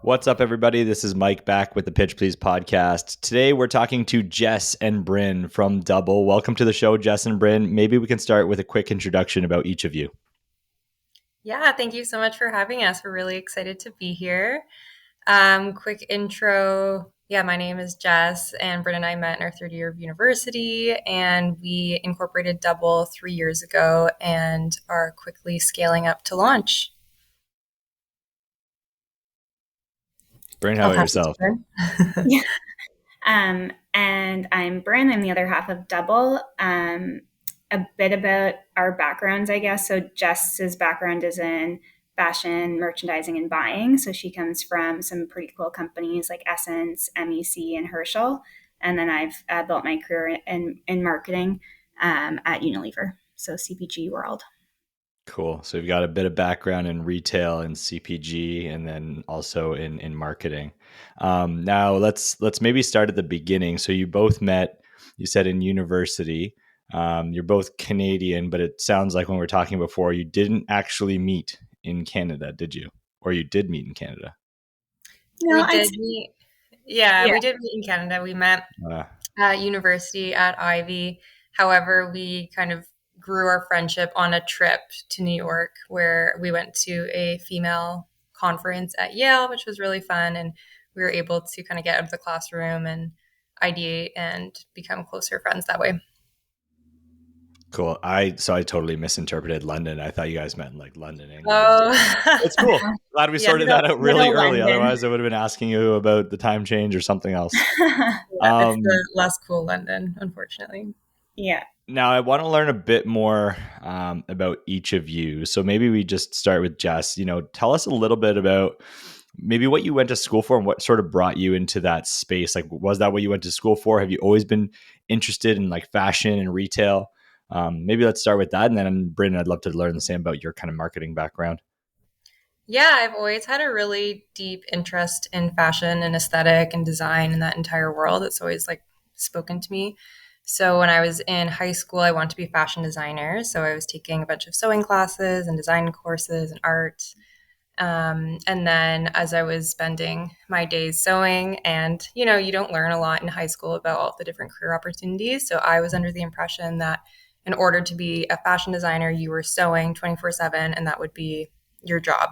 What's up, everybody? This is Mike back with the Pitch Please podcast. Today, we're talking to Jess and Bryn from DOUBL. Welcome to the show, Jess and Bryn. Maybe we can start with a quick introduction about each of you. Yeah, thank you so much for having us. We're really excited to be here. Quick intro. Yeah, my name is Jess, and Bryn and I met in our third year of university, and we incorporated DOUBL 3 years ago and are quickly scaling up to launch. Bryn, how I'll about pass it to yourself? Bryn. Yeah. And I'm Bryn. I'm the other half of DOUBL. A bit about our backgrounds, I guess. So Jess's background is in fashion, merchandising, and buying. So she comes from some pretty cool companies like Essence, MEC, and Herschel. And then I've built my career in marketing at Unilever, so CPG world. Cool. So you've got a bit of background in retail and CPG, and then also in marketing. Now let's maybe start at the beginning. So you both met, you said, in university. You're both Canadian, but it sounds like when we were talking before, you didn't actually meet in Canada, did you? Or you did meet in Canada? No, We did meet. Yeah, we did meet in Canada. We met at university at Ivy. However, we kind of grew our friendship on a trip to New York where we went to a female conference at Yale, which was really fun. And we were able to kind of get out of the classroom and ideate and become closer friends that way. Cool. I totally misinterpreted London. I thought you guys meant like London, England. Oh, It's cool. Glad we sorted that out really early. London. Otherwise, I would have been asking you about the time change or something else. Yeah, it's the less cool London, unfortunately. Yeah. Now, I want to learn a bit more about each of you. So maybe we just start with Jess. Tell us a little bit about maybe what you went to school for and what sort of brought you into that space. Like, was that what you went to school for? Have you always been interested in like fashion and retail? Maybe let's start with that. And then, Bryn, I'd love to learn the same about your kind of marketing background. Yeah, I've always had a really deep interest in fashion and aesthetic and design and that entire world. It's always like spoken to me. So when I was in high school, I wanted to be a fashion designer. So I was taking a bunch of sewing classes and design courses and art. And then as I was spending my days sewing, and you don't learn a lot in high school about all the different career opportunities. So I was under the impression that in order to be a fashion designer, you were sewing 24/7, and that would be your job,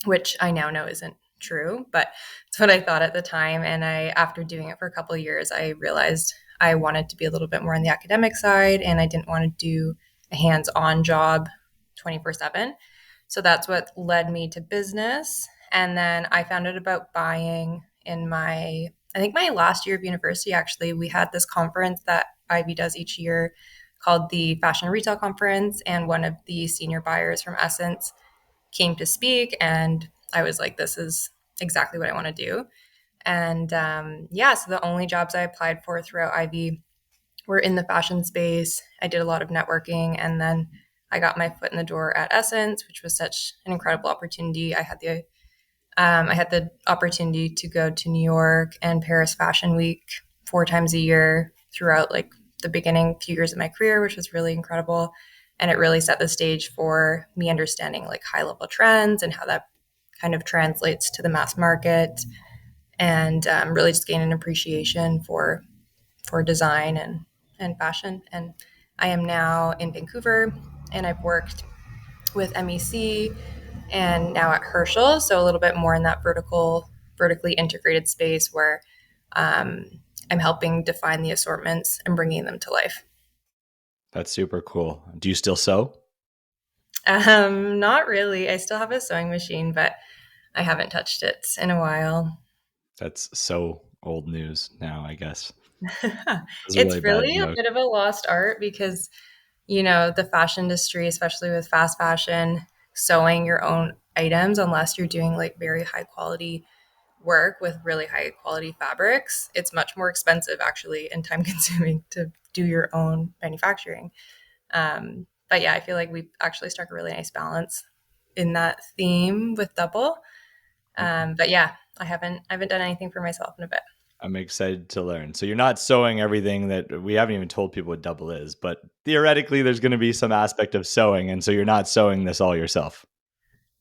which I now know isn't true, but it's what I thought at the time. And after doing it for a couple of years, I realized I wanted to be a little bit more on the academic side, and I didn't want to do a hands-on job 24/7. So that's what led me to business. And then I found out about buying in I think my last year of university, actually. We had this conference that Ivy does each year called the Fashion Retail Conference. And one of the senior buyers from Essence came to speak, and I was like, this is exactly what I want to do. And so the only jobs I applied for throughout Ivy were in the fashion space. I did a lot of networking, and then I got my foot in the door at Essence, which was such an incredible opportunity. I had the opportunity to go to New York and Paris Fashion Week 4 times a year throughout like the beginning few years of my career, which was really incredible. And it really set the stage for me understanding like high level trends and how that kind of translates to the mass market, and really just gain an appreciation for design and fashion. And I am now in Vancouver, and I've worked with MEC and now at Herschel. So a little bit more in that vertically integrated space where I'm helping define the assortments and bringing them to life. That's super cool. Do you still sew? Not really. I still have a sewing machine, but I haven't touched it in a while. That's so old news now, I guess. It's really a bit of a lost art because, the fashion industry, especially with fast fashion, sewing your own items, unless you're doing like very high quality work with really high quality fabrics, it's much more expensive actually and time consuming to do your own manufacturing. But yeah, I feel like we've actually struck a really nice balance in that theme with DOUBL. But yeah, I haven't done anything for myself in a bit. I'm excited to learn. So you're not sewing everything that we haven't even told people what DOUBL is, but theoretically there's going to be some aspect of sewing. And so you're not sewing this all yourself.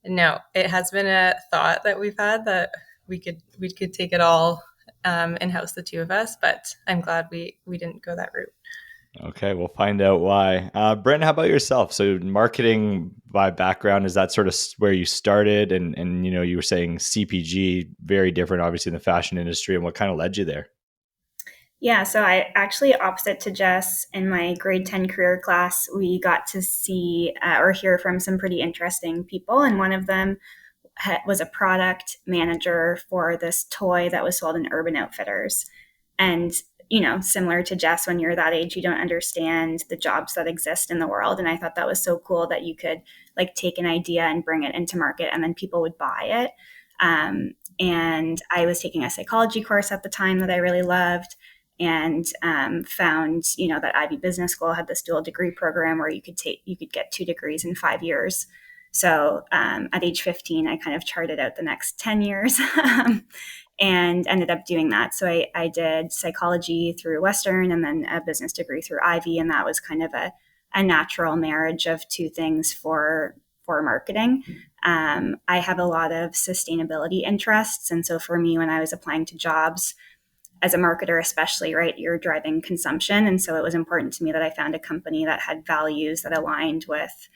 No, it has been a thought that we've had that we could take it all in house, the two of us. But I'm glad we didn't go that route. Okay, we'll find out why. Brent, how about yourself? So marketing by background, is that sort of where you started? And you were saying CPG, very different, obviously, in the fashion industry. And what kind of led you there? Yeah, so I actually, opposite to Jess, in my grade 10 career class, we got to see or hear from some pretty interesting people. And one of them was a product manager for this toy that was sold in Urban Outfitters. And, similar to Jess, when you're that age, you don't understand the jobs that exist in the world. And I thought that was so cool that you could like take an idea and bring it into market and then people would buy it. And I was taking a psychology course at the time that I really loved, and found that Ivy Business School had this dual degree program where you could get 2 degrees in 5 years. So at age 15, I kind of charted out the next 10 years and ended up doing that. So I did psychology through Western and then a business degree through Ivy. And that was kind of a natural marriage of two things for marketing. I have a lot of sustainability interests. And so for me, when I was applying to jobs, as a marketer especially, right, you're driving consumption. And so it was important to me that I found a company that had values that aligned with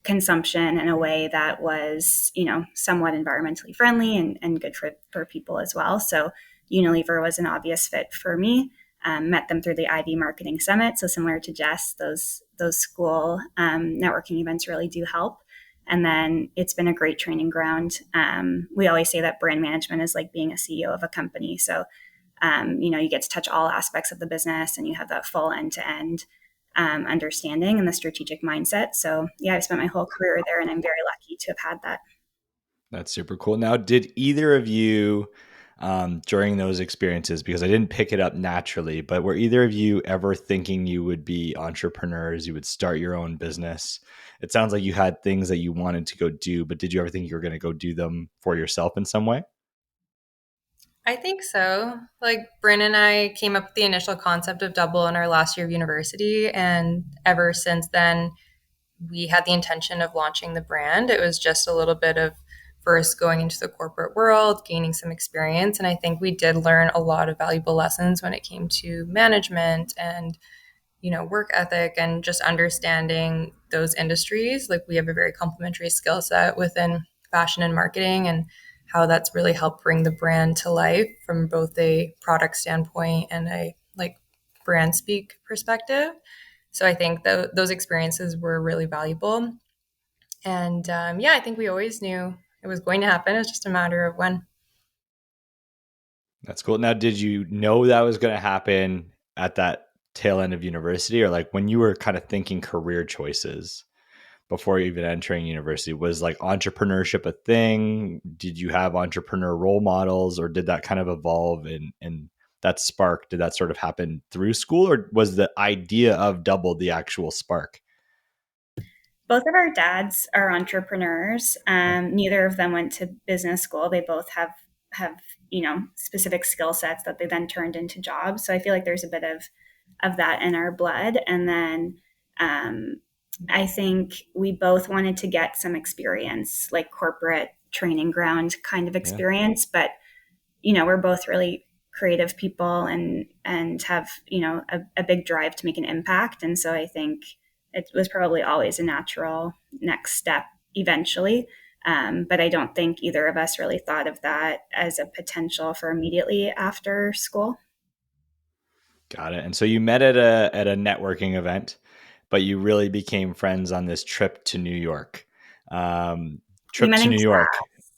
consumption in a way that was, somewhat environmentally friendly and good for people as well. So Unilever was an obvious fit for me. Met them through the Ivy Marketing Summit. So similar to Jess, those school networking events really do help. And then it's been a great training ground. We always say that brand management is like being a CEO of a company. So you get to touch all aspects of the business and you have that full end-to-end understanding and the strategic mindset. So yeah, I've spent my whole career there and I'm very lucky to have had that. That's super cool. Now, did either of you, during those experiences, because I didn't pick it up naturally, but were either of you ever thinking you would be entrepreneurs, you would start your own business? It sounds like you had things that you wanted to go do, but did you ever think you were going to go do them for yourself in some way? I think so. Like Bryn and I came up with the initial concept of Double in our last year of university, and ever since then, we had the intention of launching the brand. It was just a little bit of first going into the corporate world, gaining some experience. And I think we did learn a lot of valuable lessons when it came to management and, work ethic and just understanding those industries. Like we have a very complementary skill set within fashion and marketing, and how that's really helped bring the brand to life from both a product standpoint and a like brand speak perspective. So I think those experiences were really valuable. And yeah, I think we always knew it was going to happen. It's just a matter of when. That's cool. Now, did you know that was going to happen at that tail end of university, or like when you were kind of thinking career choices before even entering university? Was like entrepreneurship a thing? Did you have entrepreneur role models, or did that kind of evolve and that spark? Did that sort of happen through school, or was the idea of Double the actual spark? Both of our dads are entrepreneurs. Neither of them went to business school. They both have specific skill sets that they then turned into jobs. So I feel like there's a bit of that in our blood. And then I think we both wanted to get some experience, like corporate training ground kind of Yeah. experience. But we're both really creative people and have a big drive to make an impact. And so I think it was probably always a natural next step eventually. But I don't think either of us really thought of that as a potential for immediately after school. Got it. And so you met at a networking event, but you really became friends on this trip to New York. Um, We trip met to in New York. class.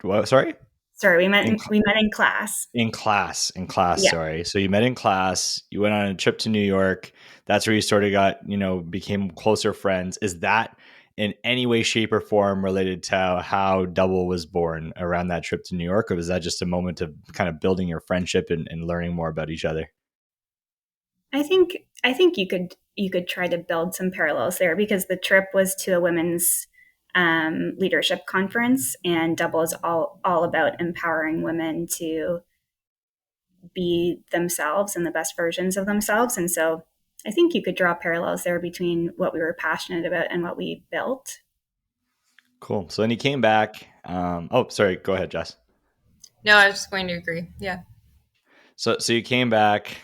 What? Sorry. Sorry, In we met in class. in class. Yeah. Sorry. So you met in class. You went on a trip to New York. That's where you sort of got became closer friends. Is that in any way, shape, or form related to how Double was born around that trip to New York, or was that just a moment of kind of building your friendship and learning more about each other? I think you could try to build some parallels there because the trip was to a women's leadership conference, and Double is all about empowering women to be themselves and the best versions of themselves. And so I think you could draw parallels there between what we were passionate about and what we built. Cool. So then he came back. Oh, sorry. Go ahead, Jess. No, I was just going to agree. Yeah. So you came back.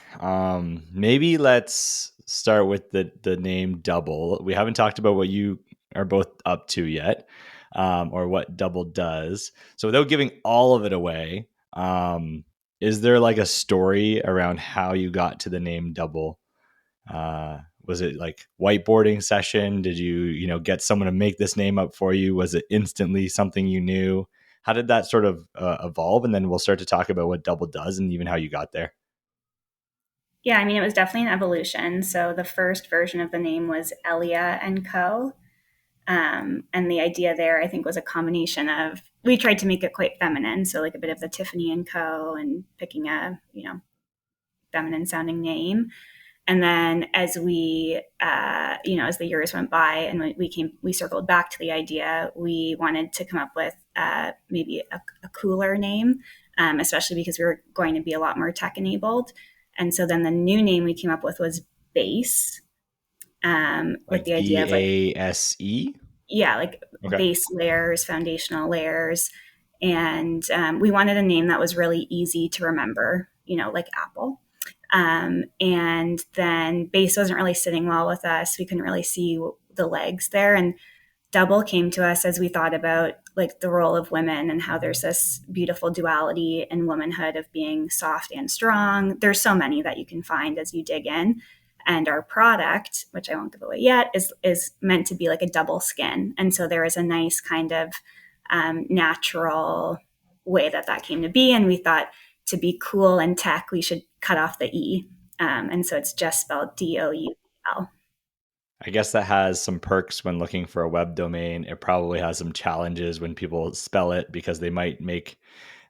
Maybe let's start with the name Double. We haven't talked about what you are both up to yet, or what Double does. So without giving all of it away, is there like a story around how you got to the name Double? Was it like whiteboarding session? Did you get someone to make this name up for you? Was it instantly something you knew? How did that sort of evolve? And then we'll start to talk about what Double does and even how you got there. Yeah, I mean, it was definitely an evolution. So the first version of the name was Elia and Co. And the idea there, I think, was a combination of, we tried to make it quite feminine. So like a bit of the Tiffany and Co. and picking a, feminine sounding name. And then as we, as the years went by and we circled back to the idea, we wanted to come up with maybe a cooler name, especially because we were going to be a lot more tech enabled. And so then the new name we came up with was Base, with the idea of like BASE. Yeah, like Okay. base layers, foundational layers. And we wanted a name that was really easy to remember, like Apple. And then base wasn't really sitting well with us. We couldn't really see the legs there. And Double came to us as we thought about like the role of women and how there's this beautiful duality in womanhood of being soft and strong. There's so many that you can find as you dig in. And our product, which I won't give away yet, is meant to be like a double skin. And so there is a nice kind of natural way that came to be. And we thought to be cool and tech, we should cut off the E. And so it's just spelled DOUBL. I guess that has some perks when looking for a web domain. It probably has some challenges when people spell it because they might make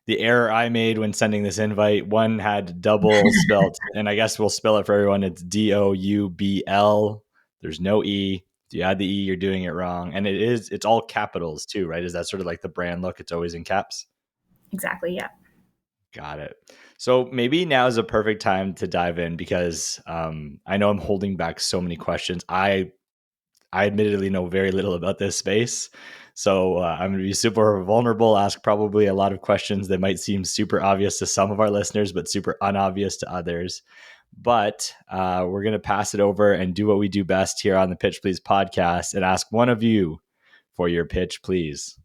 the error I made when sending this invite. One had double spelt, and I guess we'll spell it for everyone. It's DOUBL. There's no E. If you add the E, you're doing it wrong. And it's all capitals too, right? Is that sort of like the brand look? It's always in caps? Exactly. Yeah. Got it. So maybe now is a perfect time to dive in because I know I'm holding back so many questions. I admittedly know very little about this space. So I'm going to be super vulnerable, ask probably a lot of questions that might seem super obvious to some of our listeners, but super unobvious to others. But we're going to pass it over and do what we do best here on the Pitch Please podcast and ask one of you for your pitch, please.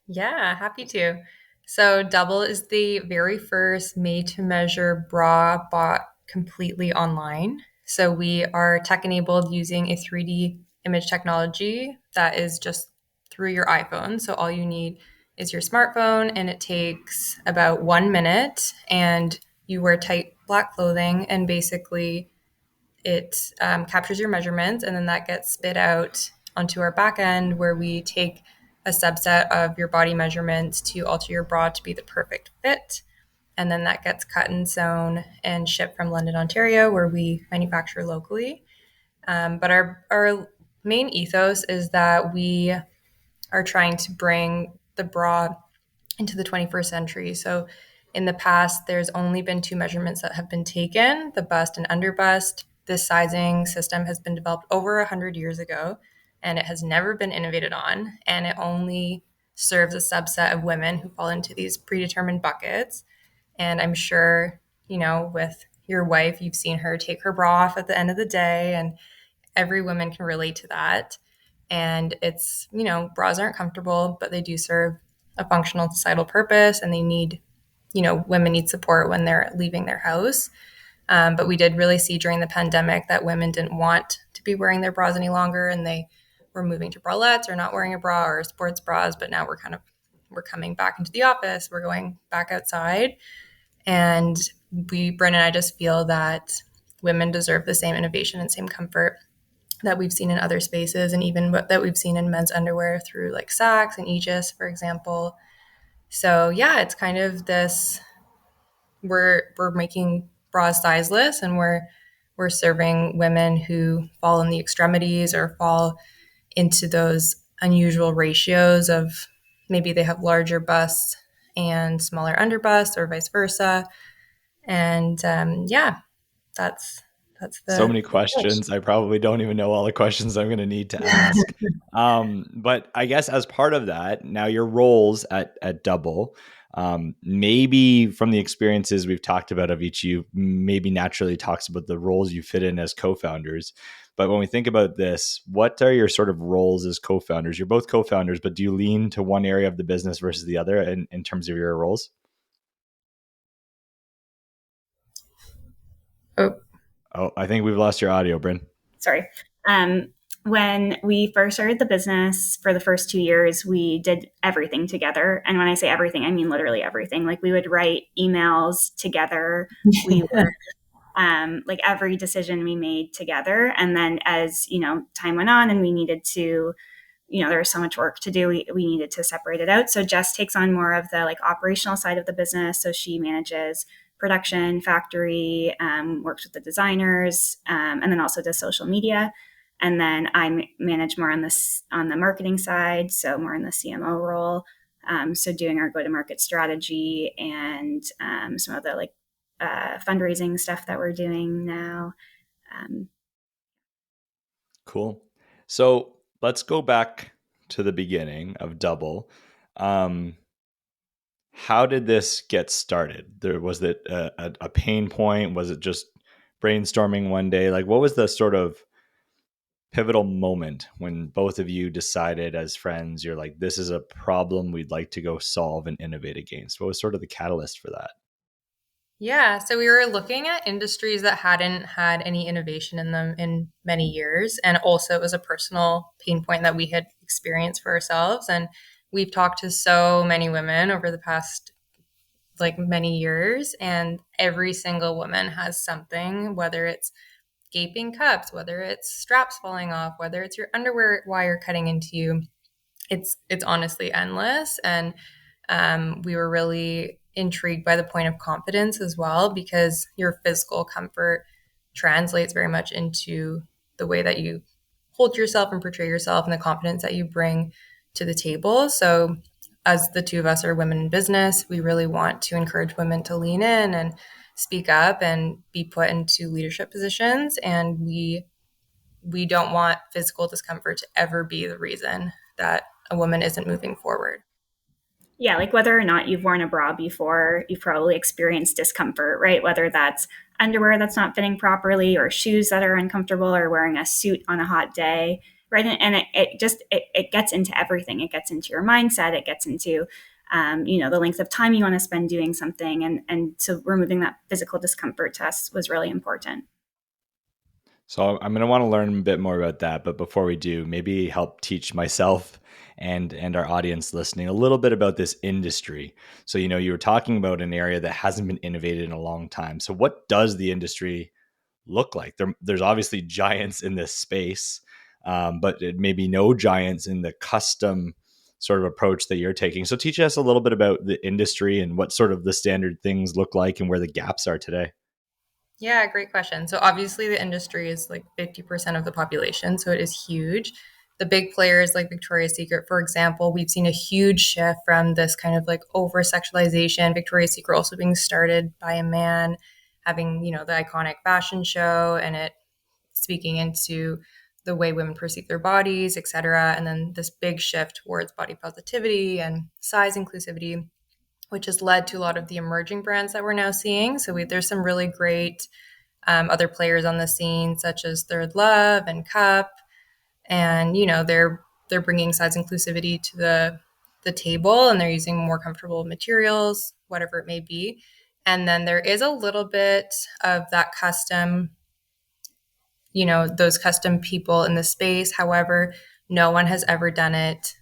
Yeah, happy to. So Double is the very first made-to-measure bra bought completely online. So we are tech-enabled using a 3D image technology that is just through your iPhone. So all you need is your smartphone, and it takes about 1 minute, and you wear tight black clothing, and basically it captures your measurements, and then that gets spit out onto our back end where we take a subset of your body measurements to alter your bra to be the perfect fit. And then that gets cut and sewn and shipped from London, Ontario, where we manufacture locally. But our main ethos is that we are trying to bring the bra into the 21st century. So in the past, there's only been two measurements that have been taken, the bust and under bust. This sizing system has been developed over 100 years ago, and it has never been innovated on. And it only serves a subset of women who fall into these predetermined buckets. And I'm sure, with your wife, you've seen her take her bra off at the end of the day, and every woman can relate to that. And it's, bras aren't comfortable, but they do serve a functional societal purpose, and they need, women need support when they're leaving their house. But we did really see during the pandemic that women didn't want to be wearing their bras any longer, and they were moving to bralettes or not wearing a bra or sports bras. But now we're coming back into the office, we're going back outside. And Bryn and I just feel that women deserve the same innovation and same comfort that we've seen in other spaces, and even that we've seen in men's underwear through like Saks and Aegis, for example. So yeah, it's kind of this, we're making bras sizeless, and we're serving women who fall in the extremities or fall into those unusual ratios of maybe they have larger busts and smaller under busts or vice versa. And that's So many the questions. I probably don't even know all the questions I'm going to need to ask. But I guess as part of that, now your roles at Double, Maybe from the experiences we've talked about of each, you maybe naturally talks about the roles you fit in as co-founders. But when we think about this, what are your sort of roles as co-founders? You're both co-founders, but do you lean to one area of the business versus the other in terms of your roles? Oh, Oh, I think we've lost your audio, Bryn. Sorry. When we first started the business for the first 2 years, we did everything together. And when I say everything, I mean literally everything. Like we would write emails together. We were like every decision we made together. And then as, time went on and we needed to, there was so much work to do, we needed to separate it out. So Jess takes on more of the like operational side of the business. So she manages production, factory, works with the designers, and then also does social media. And then I manage more on the marketing side, so more in the CMO role. So doing our go-to-market strategy and some of the like fundraising stuff that we're doing now. Cool. So let's go back to the beginning of Double. How did this get started? Was it a pain point? Was it just brainstorming one day? Like, what was the sort of pivotal moment when both of you decided as friends, you're like, this is a problem we'd like to go solve and innovate against? What was sort of the catalyst for that? yeah. So we were looking at industries that hadn't had any innovation in them in many years. And also, it was a personal pain point that we had experienced for ourselves. And we've talked to so many women over the past like many years, and every single woman has something, whether it's gaping cups, whether it's straps falling off, whether it's your underwear wire cutting into you. It's honestly endless. And we were really intrigued by the point of confidence as well, because your physical comfort translates very much into the way that you hold yourself and portray yourself and the confidence that you bring to the table. So as the two of us are women in business, we really want to encourage women to lean in and speak up and be put into leadership positions. And we don't want physical discomfort to ever be the reason that a woman isn't moving forward. Yeah, like whether or not you've worn a bra before, you've probably experienced discomfort, right? Whether that's underwear that's not fitting properly or shoes that are uncomfortable or wearing a suit on a hot day, right? And it gets into everything. It gets into your mindset. It gets into, the length of time you want to spend doing something. And so removing that physical discomfort to us was really important. So I'm going to want to learn a bit more about that. But before we do, maybe help teach myself and our audience listening a little bit about this industry. So, you were talking about an area that hasn't been innovated in a long time. So what does the industry look like? There's obviously giants in this space, but it may be no giants in the custom sort of approach that you're taking. So teach us a little bit about the industry and what sort of the standard things look like and where the gaps are today. Yeah, great question. So obviously the industry is like 50% of the population, so it is huge. The big players like Victoria's Secret, for example, we've seen a huge shift from this kind of like over sexualization. Victoria's Secret also being started by a man, having, the iconic fashion show and it speaking into the way women perceive their bodies, etc. And then this big shift towards body positivity and size inclusivity, which has led to a lot of the emerging brands that we're now seeing. So there's some really great other players on the scene, such as Third Love and Cup, and they're bringing size inclusivity to the table, and they're using more comfortable materials, whatever it may be. And then there is a little bit of that custom, those custom people in the space. However, no one has ever done it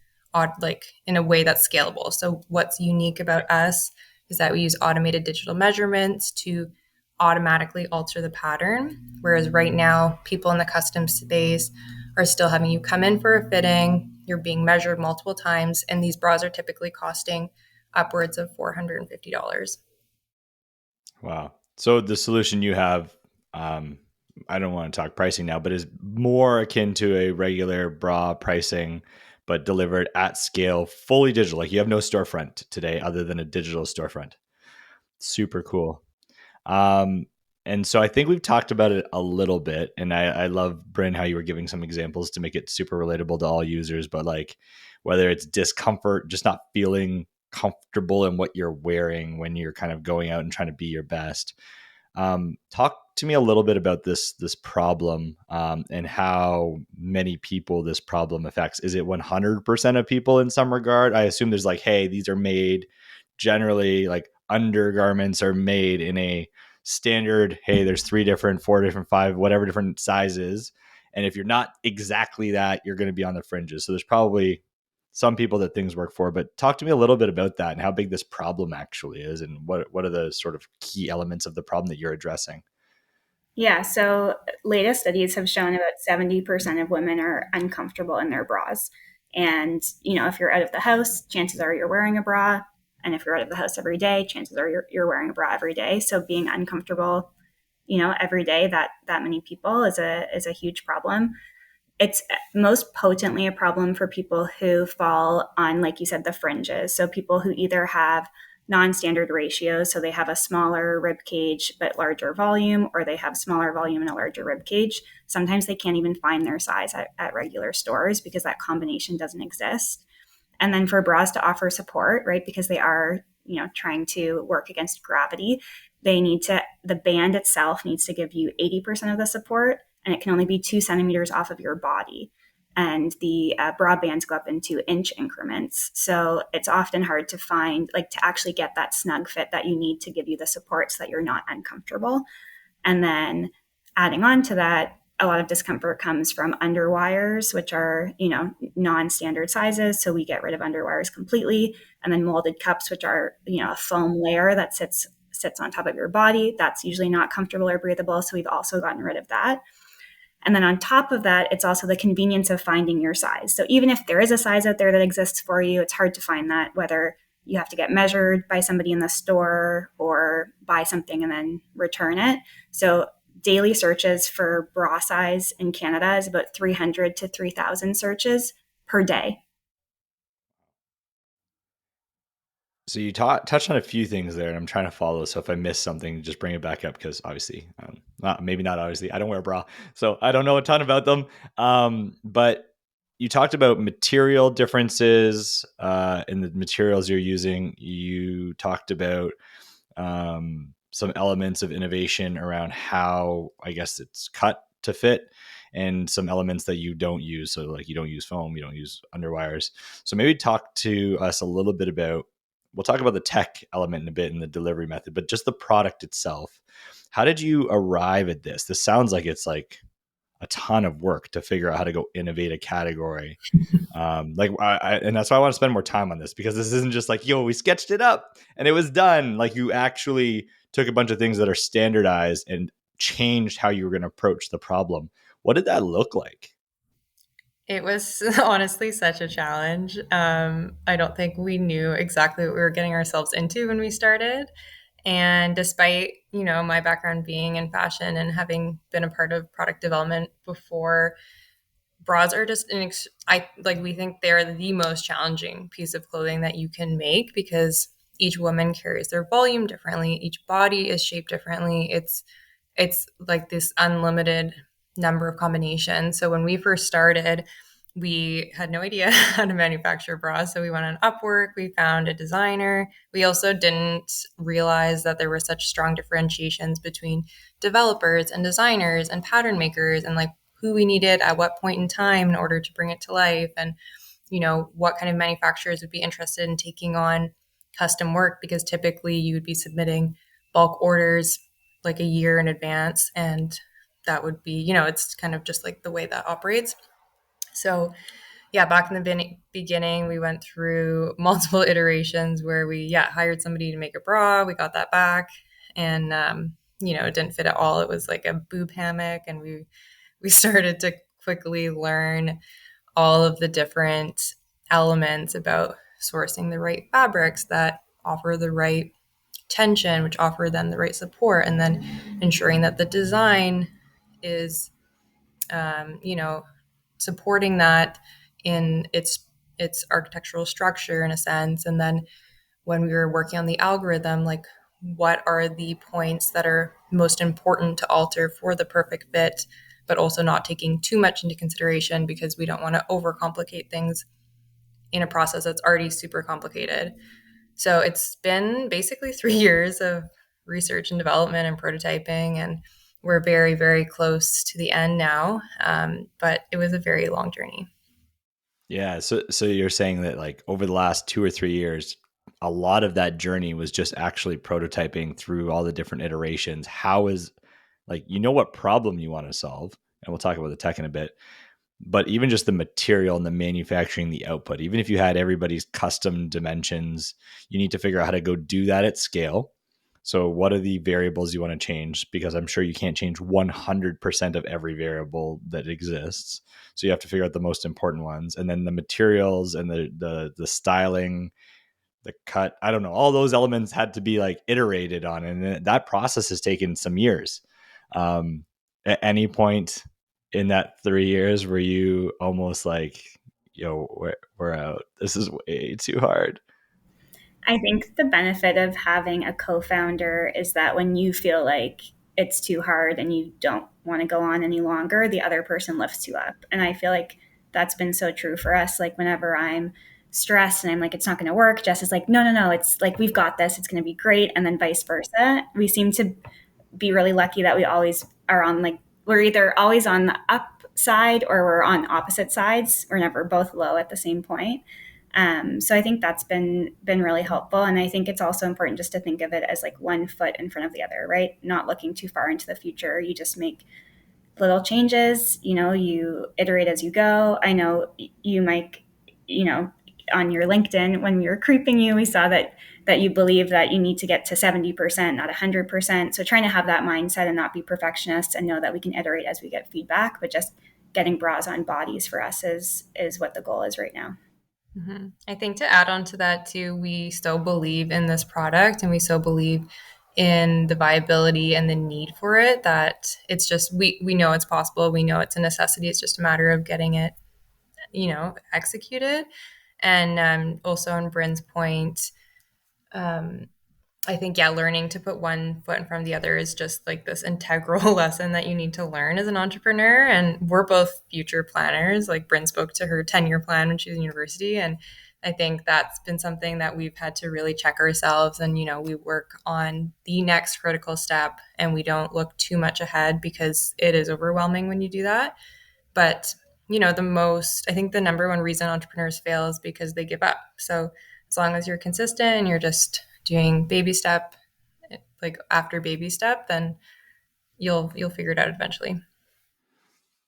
like in a way that's scalable. So what's unique about us is that we use automated digital measurements to automatically alter the pattern. Whereas right now, people in the custom space are still having you come in for a fitting, you're being measured multiple times, and these bras are typically costing upwards of $450. Wow. So the solution you have, I don't want to talk pricing now, but is more akin to a regular bra pricing, but delivered at scale, fully digital. Like you have no storefront today other than a digital storefront. Super cool. Um, and so I think we've talked about it a little bit, and I love, Bryn, how you were giving some examples to make it super relatable to all users, but like whether it's discomfort, just not feeling comfortable in what you're wearing when you're kind of going out and trying to be your best. Talk to me a little bit about this problem, and how many people this problem affects. Is it 100% of people in some regard? I assume there's like, hey, these are made generally, like undergarments are made in a standard, hey, there's 3 different, 4 different, 5, whatever different sizes. And if you're not exactly that, you're going to be on the fringes. So there's probably some people that things work for, but talk to me a little bit about that and how big this problem actually is, and what are the sort of key elements of the problem that you're addressing. Yeah, so latest studies have shown about 70% of women are uncomfortable in their bras. And, if you're out of the house, chances are you're wearing a bra. And if you're out of the house every day, chances are you're wearing a bra every day. So being uncomfortable, every day, that many people is a huge problem. It's most potently a problem for people who fall on, like you said, the fringes. So people who either have non-standard ratios, so they have a smaller rib cage but larger volume, or they have smaller volume and a larger rib cage. Sometimes they can't even find their size at regular stores because that combination doesn't exist. And then for bras to offer support, right, because they are, trying to work against gravity, the band itself needs to give you 80% of the support, and it can only be 2 centimeters off of your body. And the bra bands go up into inch increments. So it's often hard to find, like, to actually get that snug fit that you need to give you the support so that you're not uncomfortable. And then adding on to that, a lot of discomfort comes from underwires, which are, non-standard sizes. So we get rid of underwires completely. And then molded cups, which are, a foam layer that sits on top of your body. That's usually not comfortable or breathable. So we've also gotten rid of that. And then on top of that, it's also the convenience of finding your size. So even if there is a size out there that exists for you, it's hard to find that, whether you have to get measured by somebody in the store or buy something and then return it. So daily searches for bra size in Canada is about 300 to 3,000 searches per day. So you touched on a few things there, and I'm trying to follow. So if I miss something, just bring it back up, because obviously, not obviously, I don't wear a bra, so I don't know a ton about them. But you talked about material differences in the materials you're using. You talked about some elements of innovation around how, I guess, it's cut to fit, and some elements that you don't use. So like, you don't use foam, you don't use underwires. So maybe talk to us a little bit about, we'll talk about the tech element in a bit and the delivery method, but just the product itself. How did you arrive at this? This sounds like it's like a ton of work to figure out how to go innovate a category. And that's why I want to spend more time on this, because this isn't just like, yo, we sketched it up and it was done. Like, you actually took a bunch of things that are standardized and changed how you were going to approach the problem. What did that look like? It was honestly such a challenge. I don't think we knew exactly what we were getting ourselves into when we started. And despite, my background being in fashion and having been a part of product development before, bras are just we think they're the most challenging piece of clothing that you can make, because each woman carries their volume differently. Each body is shaped differently. It's like this unlimited number of combinations. So when we first started, we had no idea how to manufacture bras. So we went on Upwork, we found a designer. We also didn't realize that there were such strong differentiations between developers and designers and pattern makers, and like who we needed at what point in time in order to bring it to life, and what kind of manufacturers would be interested in taking on custom work, because typically you would be submitting bulk orders like a year in advance, and that would be, it's kind of just like the way that operates. So yeah, back in the beginning, we went through multiple iterations where we hired somebody to make a bra. We got that back, and it didn't fit at all. It was like a boob hammock, and we started to quickly learn all of the different elements about sourcing the right fabrics that offer the right tension, which offer them the right support, and then ensuring that the design is, supporting that in its architectural structure in a sense. And then when we were working on the algorithm, like, what are the points that are most important to alter for the perfect fit, but also not taking too much into consideration, because we don't want to overcomplicate things in a process that's already super complicated. So it's been basically 3 years of research and development and prototyping, and we're very, very close to the end now. But it was a very long journey. Yeah. So you're saying that like over the last 2 or 3 years, a lot of that journey was just actually prototyping through all the different iterations. How is like, you know what problem you want to solve, and we'll talk about the tech in a bit, but even just the material and the manufacturing, the output, even if you had everybody's custom dimensions, you need to figure out how to go do that at scale. So what are the variables you want to change? Because I'm sure you can't change 100% of every variable that exists. So you have to figure out the most important ones, and then the materials and the styling, the cut. I don't know. All those elements had to be like iterated on, and that process has taken some years. At any point in that 3 years, were you almost like, yo, we're out. This is way too hard. I think the benefit of having a co founder is that when you feel like it's too hard and you don't want to go on any longer, the other person lifts you up. And I feel like that's been so true for us. Like, whenever I'm stressed and I'm like, it's not going to work, Jess is like, no, no, no, it's like, we've got this, it's going to be great. And then vice versa. We seem to be really lucky that we always are on, like, we're either always on the up side or we're on opposite sides. We're never both low at the same point. So I think that's been really helpful, and I think it's also important just to think of it as like one foot in front of the other, right? Not looking too far into the future. You just make little changes. You iterate as you go. I know you, Mike. On your LinkedIn, when we were creeping you, we saw that you believe that you need to get to 70%, not 100%. So trying to have that mindset and not be perfectionists and know that we can iterate as we get feedback, but just getting bras on bodies for us is what the goal is right now. Mm-hmm. I think to add on to that too, we still believe in this product and we still believe in the viability and the need for it, that it's just, we know it's possible. We know it's a necessity. It's just a matter of getting it, executed. And also on Bryn's point, um, I think, yeah, learning to put one foot in front of the other is just like this integral lesson that you need to learn as an entrepreneur. And we're both future planners. Like Bryn spoke to her 10-year plan when she was in university. And I think that's been something that we've had to really check ourselves. And, we work on the next critical step and we don't look too much ahead because it is overwhelming when you do that. But, I think the number one reason entrepreneurs fail is because they give up. So as long as you're consistent and you're just doing baby step, like after baby step, then you'll figure it out eventually.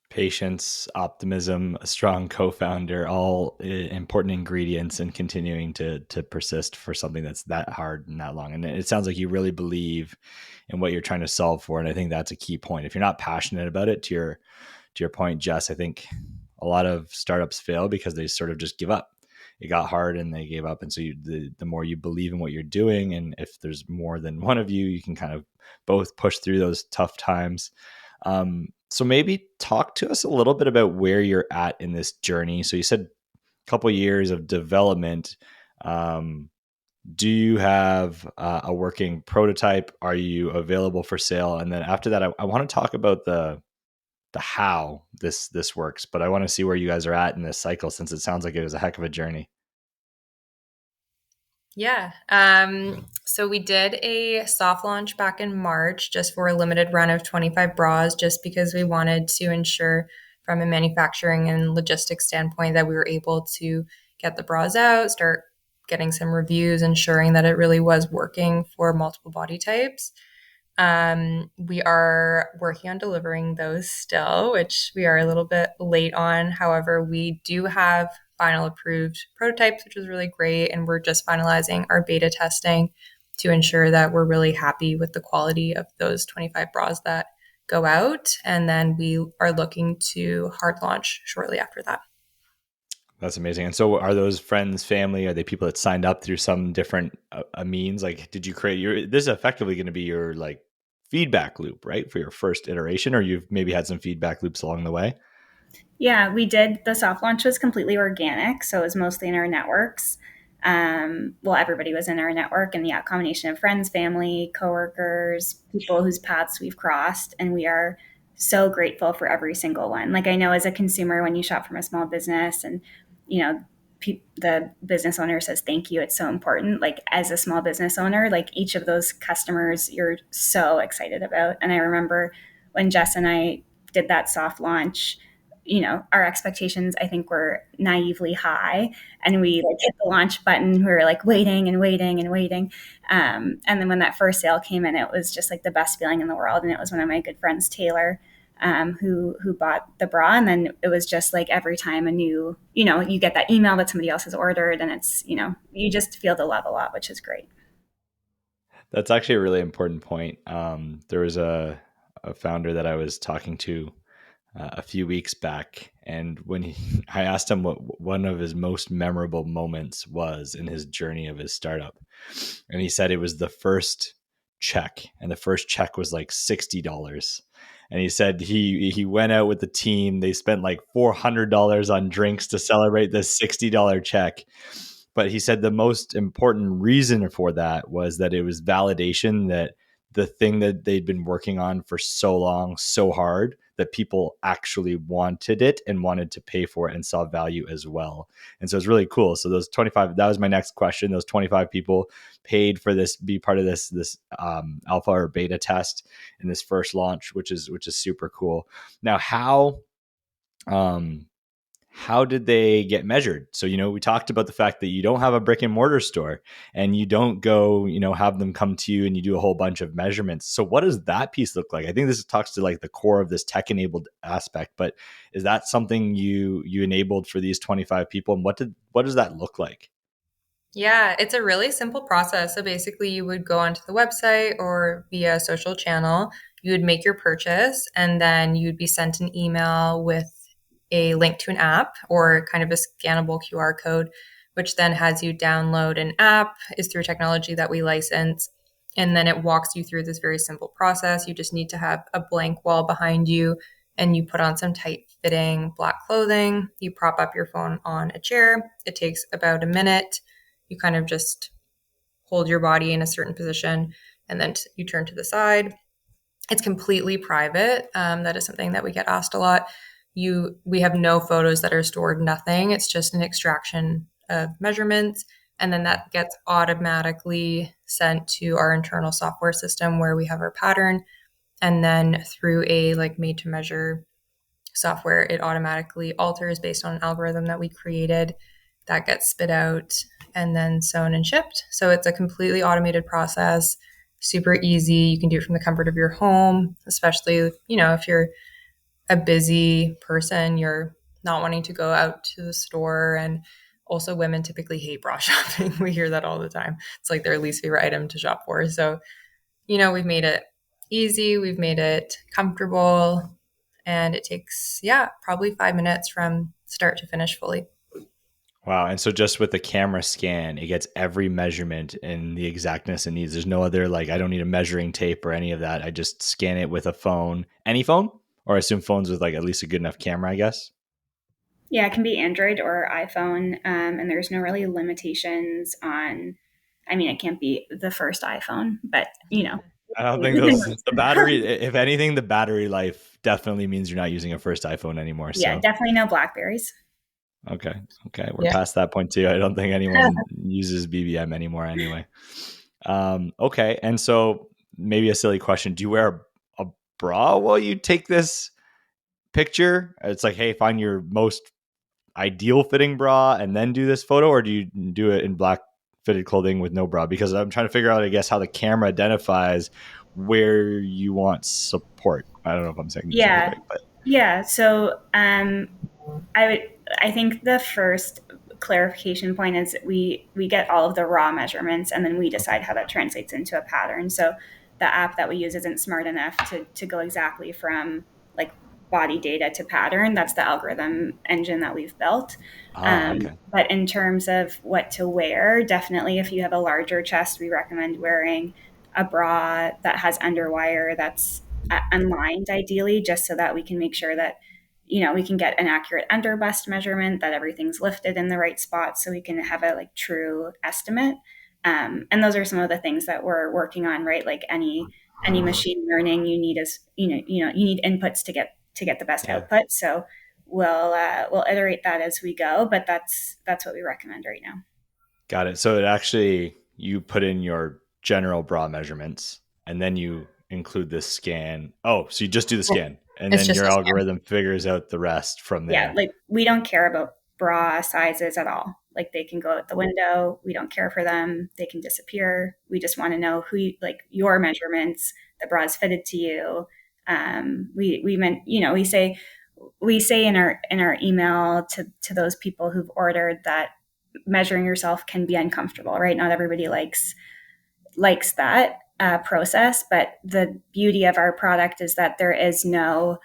Patience, optimism, a strong co-founder, all important ingredients in continuing to persist for something that's that hard and that long. And it sounds like you really believe in what you're trying to solve for. And I think that's a key point. If you're not passionate about it, to your point, Jess, I think a lot of startups fail because they sort of just give up. It got hard and they gave up. And so the more you believe in what you're doing, and if there's more than one of you, you can kind of both push through those tough times. So maybe talk to us a little bit about where you're at in this journey. So you said a couple of years of development. Do you have a working prototype? Are you available for sale? And then after that, I want to talk about the how this works, but I want to see where you guys are at in this cycle, since it sounds like it was a heck of a journey. Yeah. So we did a soft launch back in March just for a limited run of 25 bras, just because we wanted to ensure from a manufacturing and logistics standpoint that we were able to get the bras out, start getting some reviews, ensuring that it really was working for multiple body types. We are working on delivering those still, which we are a little bit late on. However, we do have final approved prototypes, which is really great. And we're just finalizing our beta testing to ensure that we're really happy with the quality of those 25 bras that go out. And then we are looking to hard launch shortly after that. That's amazing. And so are those friends, family, are they people that signed up through some different means? Like, did you create this is effectively going to be your like feedback loop, right? For your first iteration, or you've maybe had some feedback loops along the way? Yeah, we did. The soft launch was completely organic, so it was mostly in our networks. Everybody was in our network, and the combination of friends, family, coworkers, people whose paths we've crossed, and we are so grateful for every single one. Like, I know as a consumer, when you shop from a small business, and the business owner says thank you. It's so important. Like as a small business owner, like each of those customers you're so excited about. And I remember when Jess and I did that soft launch, our expectations I think were naively high, and we like hit the launch button. We were like waiting and waiting and waiting, and then when that first sale came in, it was just like the best feeling in the world. And it was one of my good friends, Taylor, who bought the bra. And then it was just like every time a new, you get that email that somebody else has ordered, and it's, you just feel the love a lot, which is great. That's actually a really important point. There was a founder that I was talking to a few weeks back, and I asked him what one of his most memorable moments was in his journey of his startup, and he said it was the first check, and the first check was like $60. And he said he went out with the team. They spent like $400 on drinks to celebrate this $60 check. But he said the most important reason for that was that it was validation that the thing that they'd been working on for so long, so hard, that people actually wanted it and wanted to pay for it and saw value as well. And so it's really cool. So those 25, that was my next question. Those 25 people paid for this, be part of this alpha or beta test in this first launch, which is super cool. Now, how did they get measured? So, we talked about the fact that you don't have a brick and mortar store, and you don't go, have them come to you and you do a whole bunch of measurements. So what does that piece look like? I think this talks to like the core of this tech enabled aspect, but is that something you enabled for these 25 people? And what does that look like? Yeah, it's a really simple process. So basically, you would go onto the website or via a social channel, you would make your purchase, and then you'd be sent an email with a link to an app or kind of a scannable QR code, which then has you download an app, is through technology that we license. And then it walks you through this very simple process. You just need to have a blank wall behind you, and you put on some tight fitting black clothing. You prop up your phone on a chair. It takes about a minute. You kind of just hold your body in a certain position, and then you turn to the side. It's completely private. That is something that we get asked a lot. We have no photos that are stored, nothing. It's just an extraction of measurements. And then that gets automatically sent to our internal software system where we have our pattern. And then through a like made to measure software, it automatically alters based on an algorithm that we created that gets spit out and then sewn and shipped. So it's a completely automated process, super easy. You can do it from the comfort of your home, especially, if you're a busy person, you're not wanting to go out to the store. And also women typically hate bra shopping. We hear that all the time. It's like their least favorite item to shop for. So, we've made it easy. We've made it comfortable, and it takes, probably 5 minutes from start to finish fully. Wow. And so just with the camera scan, it gets every measurement and the exactness it needs. There's no other, like, I don't need a measuring tape or any of that. I just scan it with a phone, any phone, or I assume phones with like at least a good enough camera, I guess. Yeah, it can be Android or iPhone, and there's no really limitations on. I mean, it can't be the first iPhone, but I don't think the battery, if anything, the battery life definitely means you're not using a first iPhone anymore. Yeah, So, definitely no Blackberries. okay. We're past that point too. I don't think anyone uses BBM anymore anyway. Okay. And so maybe a silly question. Do you wear a bra while you take this picture? It's like, hey, find your most ideal fitting bra and then do this photo, or do you do it in black fitted clothing with no bra? Because I'm trying to figure out, I guess, how the camera identifies where you want support. I don't know if I'm saying this Yeah, right, but yeah. So I think the first clarification point is we get all of the raw measurements, and then we okay. decide how that translates into a pattern. So the app that we use isn't smart enough to go exactly from like body data to pattern. That's the algorithm engine that we've built. Okay. But in terms of what to wear, definitely if you have a larger chest, we recommend wearing a bra that has underwire that's unlined ideally, just so that we can make sure that we can get an accurate under bust measurement, that everything's lifted in the right spot, so we can have a like true estimate. And those are some of the things that we're working on, right? Like any machine learning, you need you need inputs to get the best Yeah. output. So we'll iterate that as we go, but that's what we recommend right now. Got it. So it actually, you put in your general bra measurements and then you include this scan. Oh, so you just do the scan and It's then just your a scan. algorithm figures out the rest from Yeah, there. like we don't care about bra sizes at all. Like they can go out the window. We don't care for them. They can disappear. We just want to know who you, like your measurements, the bras fitted to you. We meant, we say in our email to those people who've ordered that measuring yourself can be uncomfortable, right? Not everybody likes that process, but the beauty of our product is that there is no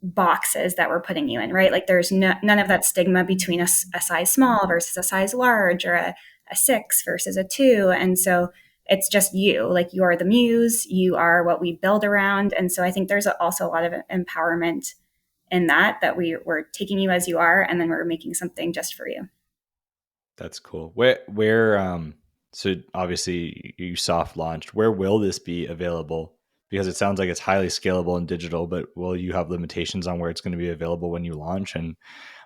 boxes that we're putting you in, right? Like there's none of that stigma between a size small versus a size large, or a 6 versus a 2. And so it's just you, like you're the muse, you are what we build around. And so I think there's also a lot of empowerment in that we're taking you as you are, and then we're making something just for you. That's cool. Where so obviously you soft launched. Where will this be available? Because it sounds like it's highly scalable and digital, but will you have limitations on where it's going to be available when you launch? And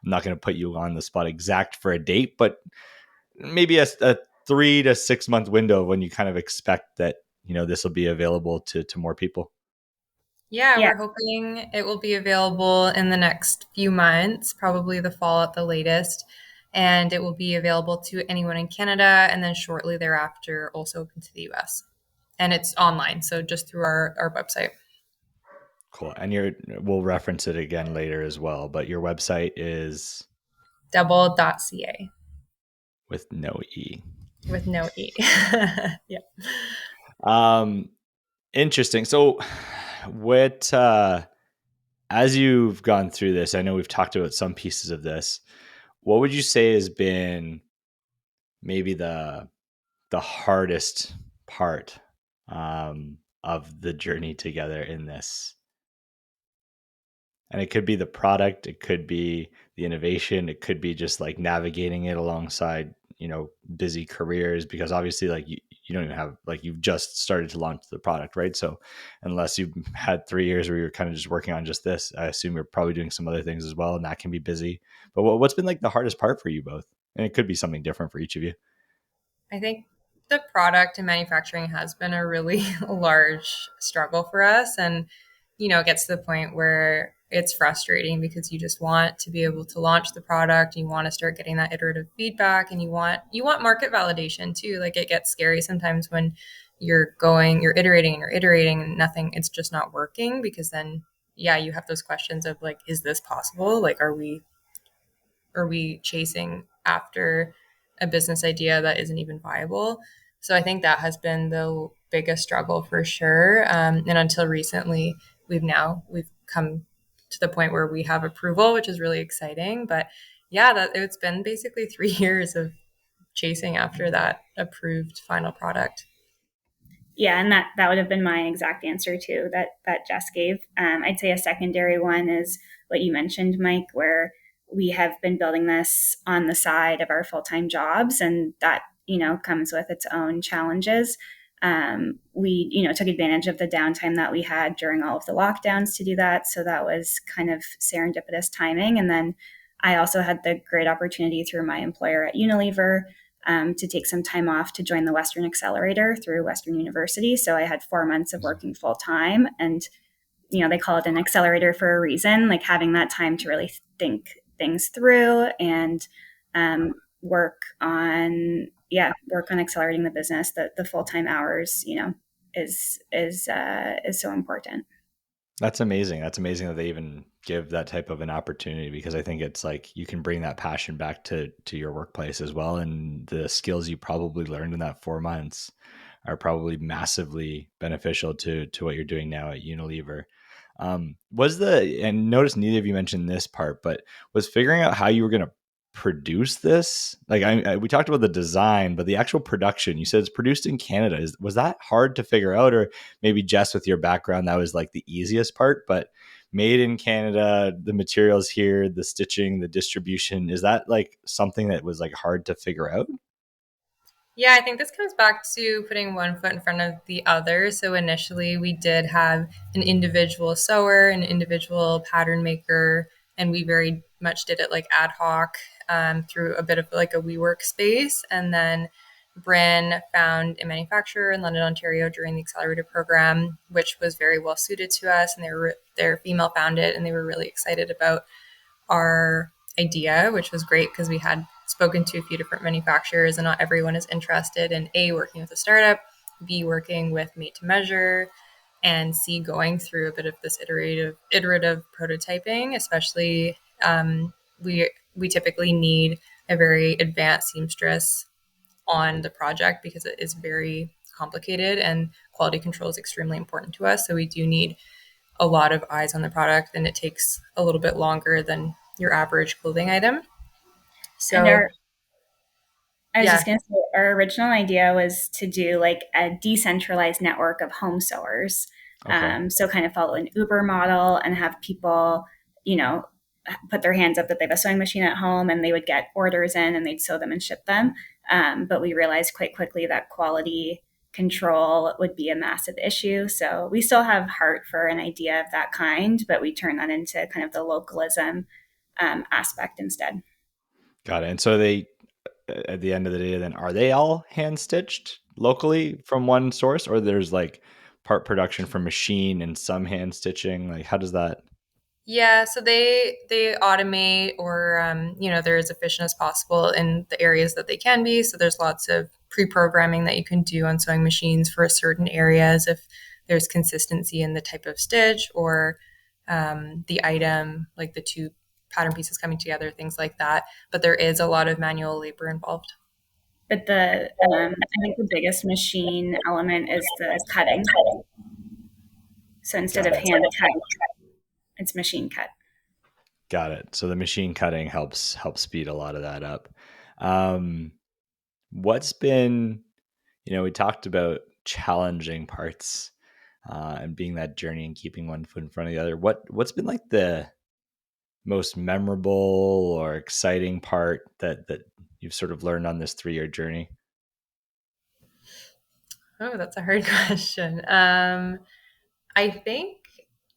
I'm not going to put you on the spot exact for a date, but maybe a 3 to 6 month window when you kind of expect that, this will be available to more people. Yeah, Yeah. we're hoping it will be available in the next few months, probably the fall at the latest. And it will be available to anyone in Canada, and then shortly thereafter also open to the US. And it's online, so just through our website. Cool. And we'll reference it again later as well, but your website is DOUBL.ca with no E. with no E. Yeah. Um, Interesting. So, what as you've gone through this, I know we've talked about some pieces of this. What would you say has been maybe the hardest part of the journey together in this? And it could be the product, it could be the innovation, it could be just like navigating it alongside, busy careers, because obviously like you don't even have, like, you've just started to launch the product, right? So unless you've had 3 years where you're kind of just working on just this, I assume you're probably doing some other things as well, and that can be busy. But what's been like the hardest part for you both? And it could be something different for each of you. I think the product and manufacturing has been a really large struggle for us. And, it gets to the point where it's frustrating because you just want to be able to launch the product. You want to start getting that iterative feedback, and you want market validation too. Like it gets scary sometimes when you're iterating and nothing, it's just not working, because then, yeah, you have those questions of like, is this possible? Like, are we chasing after a business idea that isn't even viable? So I think that has been the biggest struggle for sure. And until recently, we've come to the point where we have approval, which is really exciting. But yeah, that it's been basically 3 years of chasing after that approved final product. Yeah, and that would have been my exact answer too, that Jess gave. I'd say a secondary one is what you mentioned, Mike, where we have been building this on the side of our full-time jobs, and that comes with its own challenges. We took advantage of the downtime that we had during all of the lockdowns to do that, so that was kind of serendipitous timing. And then I also had the great opportunity through my employer at Unilever to take some time off to join the Western Accelerator through Western University. So I had 4 months of working full time, and they call it an accelerator for a reason. Like having that time to really think things through and work on accelerating the business. The full time hours, is so important. That's amazing. That's amazing that they even give that type of an opportunity, because I think it's like you can bring that passion back to your workplace as well, and the skills you probably learned in that 4 months are probably massively beneficial to what you're doing now at Unilever. And notice neither of you mentioned this part, but was figuring out how you were going to produce this, like we talked about the design, but the actual production, you said it's produced in Canada. Was that hard to figure out? Or maybe Jess, with your background, that was like the easiest part, but made in Canada, the materials here, the stitching, the distribution, is that like something that was like hard to figure out? Yeah, I think this comes back to putting one foot in front of the other. So initially, we did have an individual sewer, an individual pattern maker, and we very much did it like ad hoc through a bit of like a WeWork space. And then Bryn found a manufacturer in London, Ontario during the accelerator program, which was very well suited to us. And they're female founded, and they were really excited about our idea, which was great because we had spoken to a few different manufacturers, and not everyone is interested in A, working with a startup, B, working with made to measure, and C, going through a bit of this iterative prototyping. Especially, we typically need a very advanced seamstress on the project because it is very complicated, and quality control is extremely important to us. So we do need a lot of eyes on the product, and it takes a little bit longer than your average clothing item. And So I was yeah, just going to say, our original idea was to do like a decentralized network of home sewers. Okay. So kind of follow an Uber model and have people, you know, put their hands up that they have a sewing machine at home, and they would get orders in and they'd sew them and ship them. But we realized quite quickly that quality control would be a massive issue. So we still have heart for an idea of that kind, but we turn that into kind of the localism aspect instead. Got it. And so they, at the end of the day, then are they all hand stitched locally from one source, or there's like part production from machine and some hand stitching? Like, how does that? yeah. So they automate, or they're as efficient as possible in the areas that they can be. So there's lots of pre-programming that you can do on sewing machines for certain areas if there's consistency in the type of stitch, or the item, like the two pattern pieces coming together, things like that. But there is a lot of manual labor involved. But I think the biggest machine element is the cutting. So instead Got of it. hand cut, it's machine cut. Got it. So the machine cutting helps speed a lot of that up. Um, what's been, we talked about challenging parts and being that journey and keeping one foot in front of the other. What's been like the most memorable or exciting part that you've sort of learned on this 3-year journey? Oh, that's a hard question. I think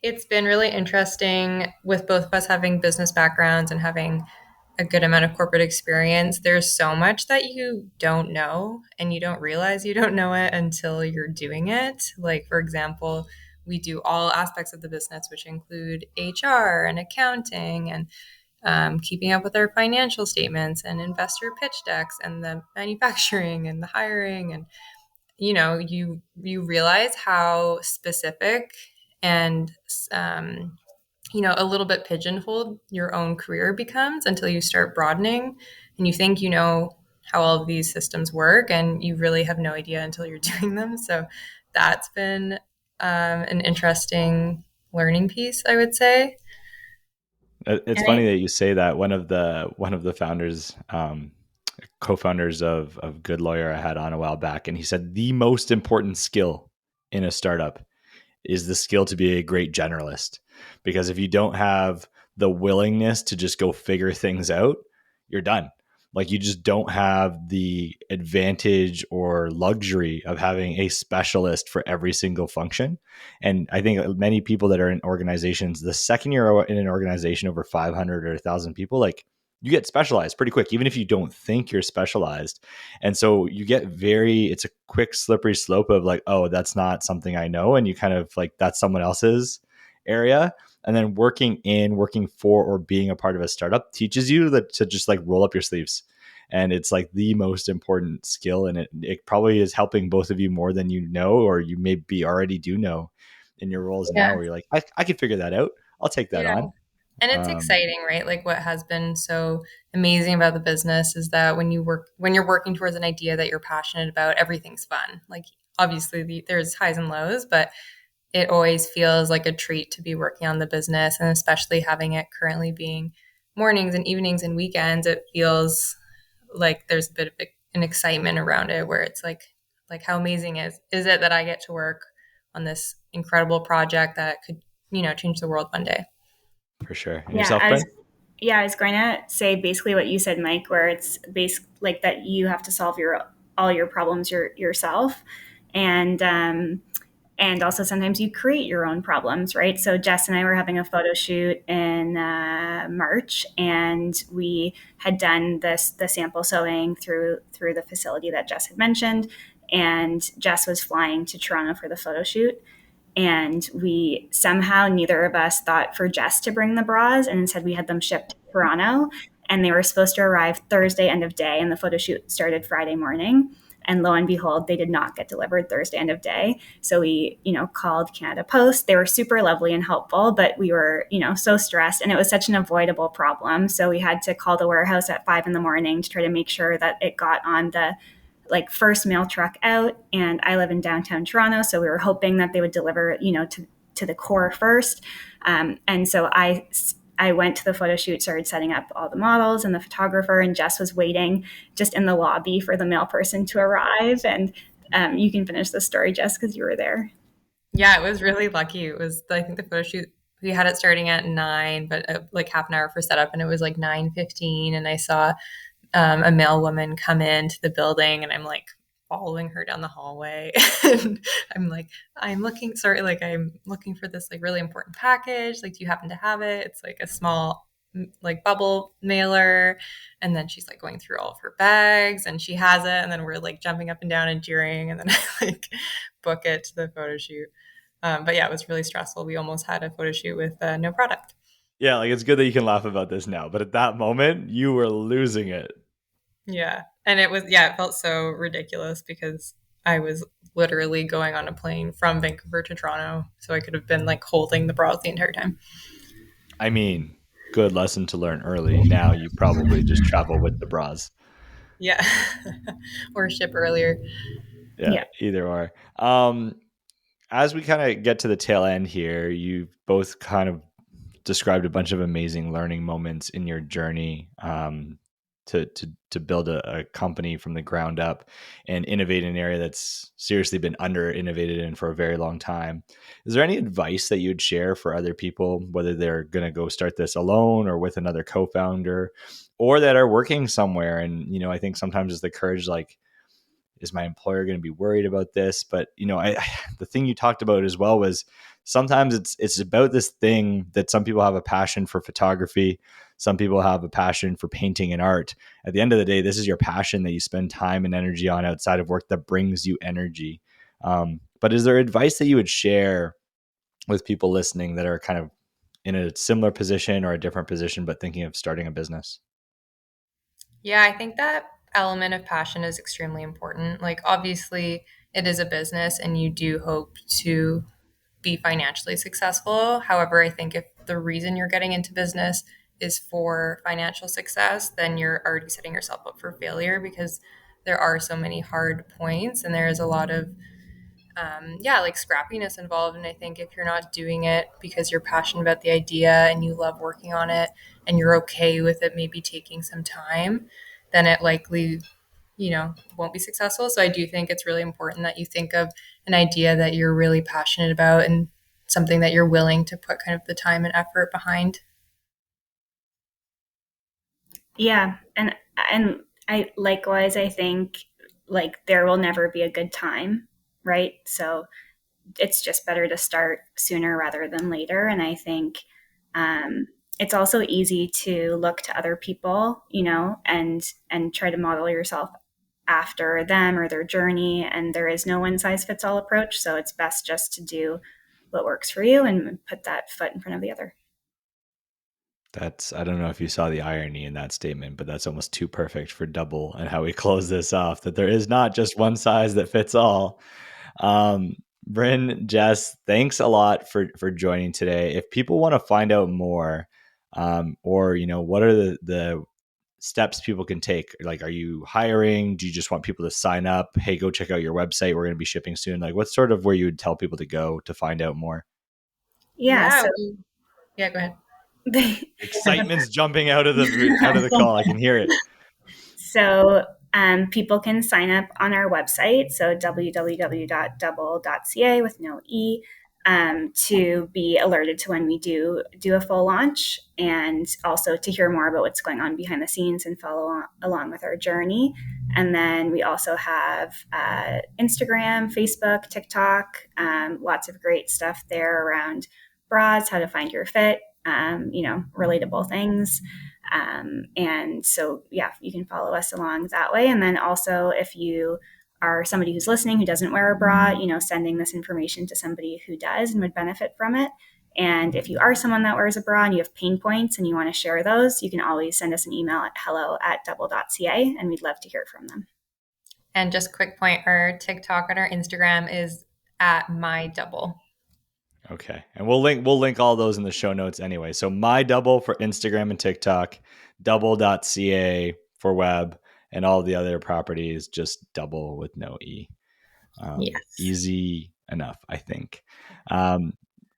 it's been really interesting with both of us having business backgrounds and having a good amount of corporate experience. There's so much that you don't know, and you don't realize you don't know it until you're doing it. Like, for example, we do all aspects of the business, which include HR and accounting, and keeping up with our financial statements and investor pitch decks and the manufacturing and the hiring. And you realize how specific and a little bit pigeonholed your own career becomes until you start broadening, and you think you know how all of these systems work, and you really have no idea until you're doing them. So that's been an interesting learning piece, I would say. It's And funny that you say that. One of the founders, co-founders of Good Lawyer, I had on a while back, and he said the most important skill in a startup is the skill to be a great generalist. Because if you don't have the willingness to just go figure things out, you're done. Like, you just don't have the advantage or luxury of having a specialist for every single function. And I think many people that are in organizations, the second you're in an organization over 500 or 1,000 people, like, you get specialized pretty quick, even if you don't think you're specialized. And so you get it's a quick slippery slope of like, oh, that's not something I know. And you kind of like, that's someone else's area. And then working for, or being a part of a startup teaches you that to just like roll up your sleeves. And it's like the most important skill. And it probably is helping both of you more than you know, or you maybe already do know in your roles Yeah. now, where you're like, I can figure that out. I'll take that Yeah. on. And it's Um, exciting, right? Like, what has been so amazing about the business is that when you're working towards an idea that you're passionate about, everything's fun. Like, obviously there's highs and lows, but it always feels like a treat to be working on the business, and especially having it currently being mornings and evenings and weekends, it feels like there's a bit of an excitement around it, where it's like how amazing is it that I get to work on this incredible project that could, change the world one day. for sure. And yeah, yourself, Brent? I was going to say basically what you said, Mike, where it's like that you have to solve all your problems yourself. And And also sometimes you create your own problems, right? So Jess and I were having a photo shoot in March, and we had done the sample sewing through the facility that Jess had mentioned. And Jess was flying to Toronto for the photo shoot. And we somehow, neither of us thought for Jess to bring the bras, and instead we had them shipped to Toronto. And they were supposed to arrive Thursday end of day, and the photo shoot started Friday morning. And lo and behold, they did not get delivered Thursday end of day. So we, called Canada Post. They were super lovely and helpful, but we were, so stressed, and it was such an avoidable problem. So we had to call the warehouse at 5 a.m. to try to make sure that it got on the first mail truck out. And I live in downtown Toronto, so we were hoping that they would deliver, to the core first. And so I went to the photo shoot, started setting up all the models and the photographer, and Jess was waiting just in the lobby for the mail person to arrive. And you can finish the story, Jess, because you were there. Yeah, it was really lucky. It was, I think the photo shoot, we had it starting at 9, but like half an hour for setup, and it was like 9:15, and I saw a male woman come into the building, and I'm like following her down the hallway. And I'm like, I'm looking for this like really important package. Like, do you happen to have it? It's like a small like bubble mailer. And then she's like going through all of her bags, and she has it. And then we're like jumping up and down and cheering. And then I like book it to the photo shoot. But yeah, it was really stressful. We almost had a photo shoot with no product. Yeah, like it's good that you can laugh about this now, but at that moment, you were losing it. Yeah. And it felt so ridiculous because I was literally going on a plane from Vancouver to Toronto. So I could have been like holding the bras the entire time. I mean, good lesson to learn early. Now you probably just travel with the bras. Yeah. Or ship earlier. Yeah, either or. As we kind of get to the tail end here, you've both kind of described a bunch of amazing learning moments in your journey to build a company from the ground up and innovate in an area that's seriously been under innovated in for a very long time. Is there any advice that you'd share for other people, whether they're going to go start this alone or with another co-founder, or that are working somewhere? And, I think sometimes it's the courage, like, is my employer going to be worried about this? But the thing you talked about as well was sometimes it's about this thing that some people have a passion for photography, some people have a passion for painting and art. At the end of the day, this is your passion that you spend time and energy on outside of work that brings you energy. But is there advice that you would share with people listening that are kind of in a similar position or a different position but thinking of starting a business? Yeah, I think that element of passion is extremely important. Like, obviously, it is a business and you do hope to be financially successful. However, I think if the reason you're getting into business is for financial success, then you're already setting yourself up for failure because there are so many hard points and there is a lot of like scrappiness involved. And I think if you're not doing it because you're passionate about the idea and you love working on it and you're okay with it maybe taking some time, then it likely, won't be successful. So I do think it's really important that you think of an idea that you're really passionate about and something that you're willing to put kind of the time and effort behind. Yeah. And I likewise, I think like there will never be a good time, right? So it's just better to start sooner rather than later. And I think it's also easy to look to other people, and try to model yourself after them or their journey. And there is no one size fits all approach. So it's best just to do what works for you and put that foot in front of the other. I don't know if you saw the irony in that statement, but that's almost too perfect for Double and how we close this off, that there is not just one size that fits all. Um, Bryn, Jess, thanks a lot for joining today. If people want to find out more, or, what are the steps people can take? Like, are you hiring? Do you just want people to sign up? Hey, go check out your website. We're going to be shipping soon. Like, what's sort of where you would tell people to go to find out more? Yeah. Yeah. So Yeah, go ahead. Excitement's jumping out of the call. I can hear it. So people can sign up on our website, so www.double.ca with no E. to be alerted to when we do a full launch, and also to hear more about what's going on behind the scenes and follow along with our journey. And then we also have Instagram, Facebook, TikTok, lots of great stuff there around bras, how to find your fit, relatable things. And so, yeah, you can follow us along that way. And then also, if you are somebody who's listening who doesn't wear a bra, sending this information to somebody who does and would benefit from it. And if you are someone that wears a bra and you have pain points and you want to share those, you can always send us an email at hello@double.ca, and we'd love to hear from them. And just quick point, our TikTok and our Instagram is at my double. Okay. And we'll link all those in the show notes anyway. So my double for Instagram and TikTok, double.ca for web, and all the other properties, just double with no E. Yes. Easy enough, I think.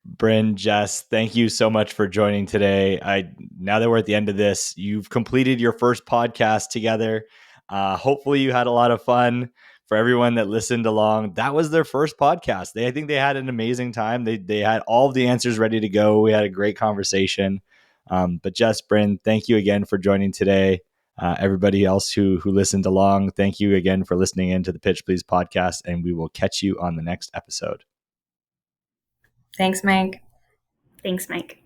Bryn, Jess, thank you so much for joining today. Now that we're at the end of this, you've completed your first podcast together. Hopefully you had a lot of fun. For everyone that listened along, that was their first podcast. I think they had an amazing time. They had all of the answers ready to go. We had a great conversation. But Jess, Bryn, thank you again for joining today. Everybody else who listened along, thank you again for listening in to the Pitch Please podcast, and we will catch you on the next episode. Thanks, Mike. Thanks, Mike.